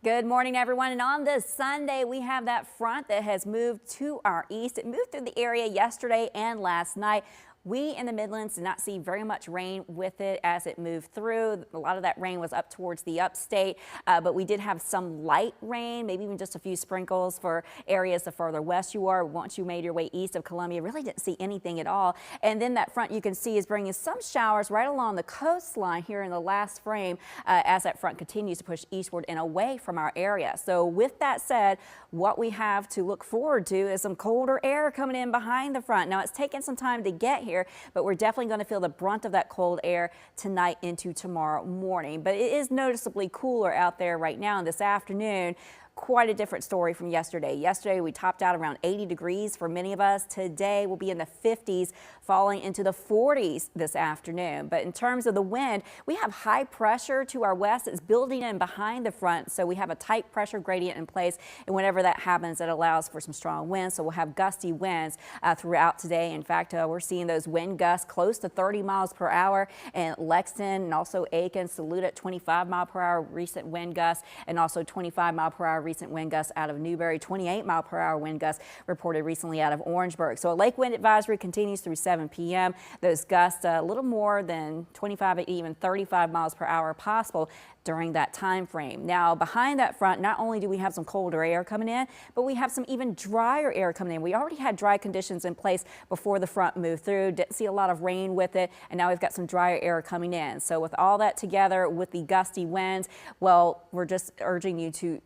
Good morning, everyone. And on this Sunday, we have that front that has moved to our east. It moved through the area yesterday and last night. We in the Midlands did not see very much rain with it as it moved through. A lot of that rain was up towards the upstate, but we did have some light rain, maybe even just a few sprinkles for areas the further west you are. Once you made your way east of Columbia, really didn't see anything at all. And then that front you can see is bringing some showers right along the coastline here in the last frame as that front continues to push eastward and away from our area. So with that said, what we have to look forward to is some colder air coming in behind the front. Now it's taken some time to get here, but we're definitely going to feel the brunt of that cold air tonight into tomorrow morning. But it is noticeably cooler out there right now and this afternoon. Quite a different story from yesterday. Yesterday we topped out around 80 degrees for many of us. Today we'll be in the 50s, falling into the 40s this afternoon. But in terms of the wind, we have high pressure to our west. It's building in behind the front, so we have a tight pressure gradient in place, and whenever that happens, it allows for some strong winds. So we'll have gusty winds throughout today. In fact, we're seeing those wind gusts close to 30 miles per hour in Lexington and also Aiken. Salute at 25 mile per hour recent wind gusts, and also 25 mile per hour recent wind gusts out of Newberry, 28 mile per hour wind gusts reported recently out of Orangeburg. So a lake wind advisory continues through 7 p.m. Those gusts a little more than 25, even 35 miles per hour possible during that time frame. Now behind that front, not only do we have some colder air coming in, but we have some even drier air coming in. We already had dry conditions in place before the front moved through. Didn't see a lot of rain with it, and now we've got some drier air coming in. So with all that together, with the gusty winds, well, we're just urging you to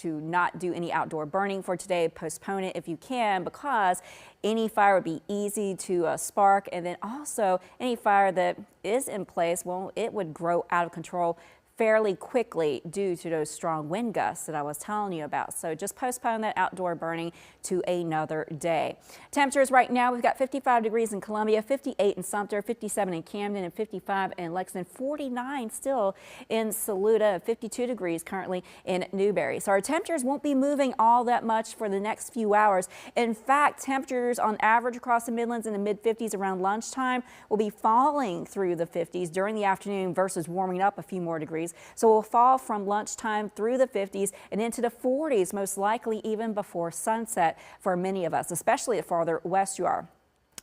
not do any outdoor burning for today. Postpone it if you can, because any fire would be easy to spark, and then also any fire that is in place, well, it would grow out of control fairly quickly due to those strong wind gusts that I was telling you about. So just postpone that outdoor burning to another day. Temperatures right now, we've got 55 degrees in Columbia, 58 in Sumter, 57 in Camden, and 55 in Lexington, 49 still in Saluda, 52 degrees currently in Newberry. So our temperatures won't be moving all that much for the next few hours. In fact, temperatures on average across the Midlands in the mid-50s around lunchtime will be falling through the 50s during the afternoon versus warming up a few more degrees. So we'll fall from lunchtime through the 50s and into the 40s, most likely even before sunset for many of us, especially the farther west you are.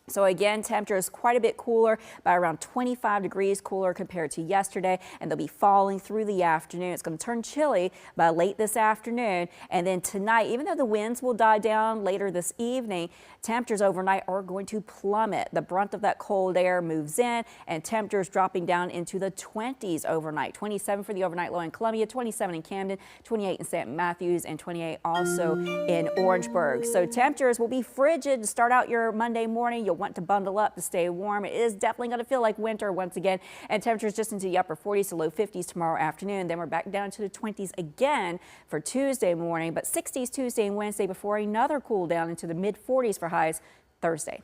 So again, temperature is quite a bit cooler, by around 25 degrees cooler compared to yesterday, and they'll be falling through the afternoon. It's going to turn chilly by late this afternoon, and then tonight, even though the winds will die down later this evening, temperatures overnight are going to plummet. The brunt of that cold air moves in, and temperatures dropping down into the 20s overnight. 27 for the overnight low in Columbia, 27 in Camden, 28 in St. Matthews, and 28 also in Orangeburg. So temperatures will be frigid to start out your Monday morning. You'll want to bundle up to stay warm. It is definitely going to feel like winter once again, and temperatures just into the upper 40s to low 50s tomorrow afternoon. Then we're back down to the 20s again for Tuesday morning, but 60s Tuesday and Wednesday before another cool down into the mid 40s for highs Thursday.